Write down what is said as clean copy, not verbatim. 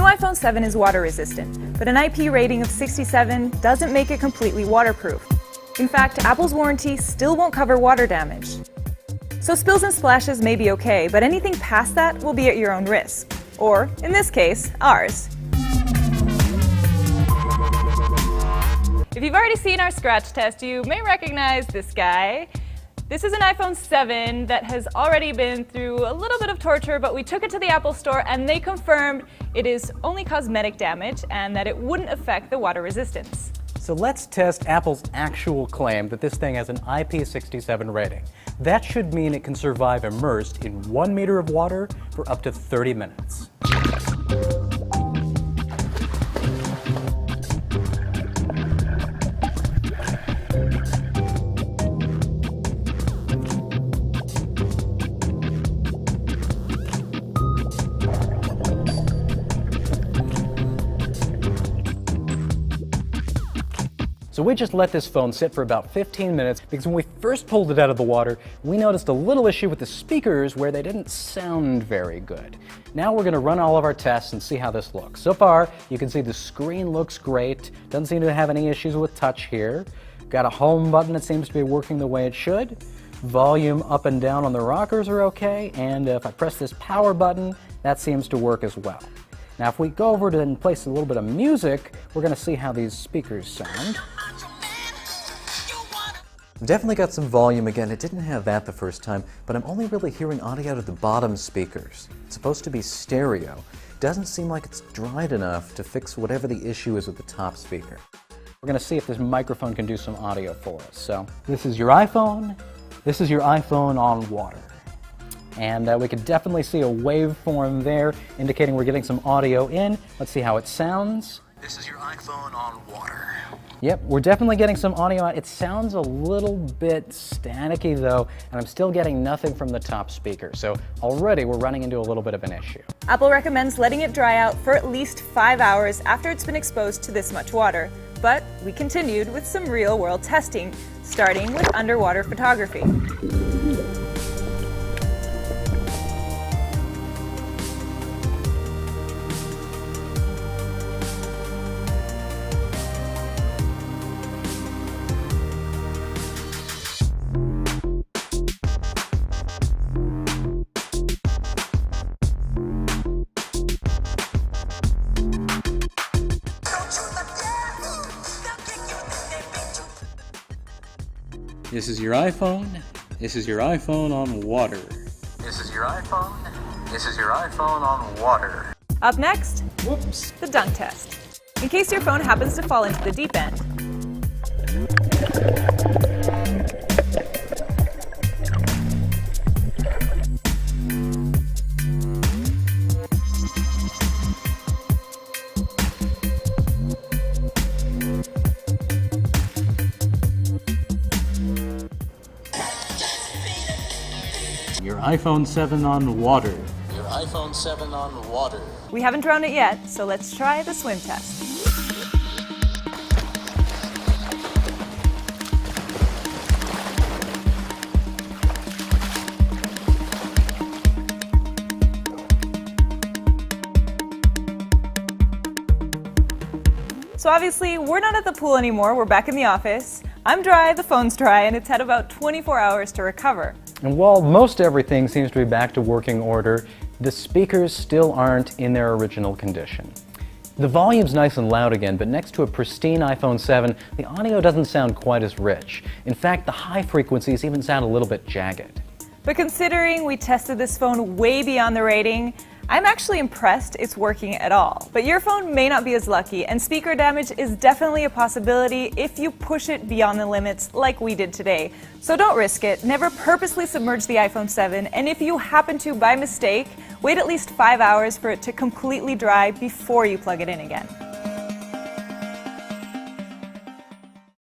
new iPhone 7 is water resistant, but an IP rating of 67 doesn't make it completely waterproof. In fact, Apple's warranty still won't cover water damage. So spills and splashes may be okay, but anything past that will be at your own risk. Or, in this case, ours. If you've already seen our scratch test, you may recognize this guy. This is an iPhone 7 that has already been through a little bit of torture, but we took it to the Apple Store and they confirmed it is only cosmetic damage and that it wouldn't affect the water resistance. So let's test Apple's actual claim that this thing has an IP67 rating. That should mean it can survive immersed in 1 meter of water for up to 30 minutes. So we just let this phone sit for about 15 minutes because when we first pulled it out of the water, we noticed a little issue with the speakers where they didn't sound very good. Now we're going to run all of our tests and see how this looks. So far, you can see the screen looks great. Doesn't seem to have any issues with touch here. Got a home button that seems to be working the way it should. Volume up and down on the rockers are okay. And if I press this power button, that seems to work as well. Now if we go over to and place a little bit of music, we're going to see how these speakers sound. Definitely got some volume again. It didn't have that the first time, but I'm only really hearing audio out of the bottom speakers. It's supposed to be stereo. Doesn't seem like it's dried enough to fix whatever the issue is with the top speaker. We're going to see if this microphone can do some audio for us. So this is your iPhone. This is your iPhone on water. And we can definitely see a waveform there indicating we're getting some audio in. Let's see how it sounds. This is your iPhone on water. Yep, we're definitely getting some audio out. It sounds a little bit staticky though, and I'm still getting nothing from the top speaker. So already we're running into a little bit of an issue. Apple recommends letting it dry out for at least 5 hours after it's been exposed to this much water. But we continued with some real-world testing, starting with underwater photography. This is your iPhone. This is your iPhone on water. This is your iPhone. This is your iPhone on water. Up next, whoops, the dunk test. In case your phone happens to fall into the deep end. Your iPhone 7 on water. Your iPhone 7 on water. We haven't drowned it yet, so let's try the swim test. So obviously, we're not at the pool anymore, we're back in the office. I'm dry, the phone's dry, and it's had about 24 hours to recover. And while most everything seems to be back to working order, the speakers still aren't in their original condition. The volume's nice and loud again, but next to a pristine iPhone 7, the audio doesn't sound quite as rich. In fact, the high frequencies even sound a little bit jagged. But considering we tested this phone way beyond the rating, I'm actually impressed it's working at all. But your phone may not be as lucky, and speaker damage is definitely a possibility if you push it beyond the limits like we did today. So don't risk it. Never purposely submerge the iPhone 7, and if you happen to by mistake, wait at least 5 hours for it to completely dry before you plug it in again.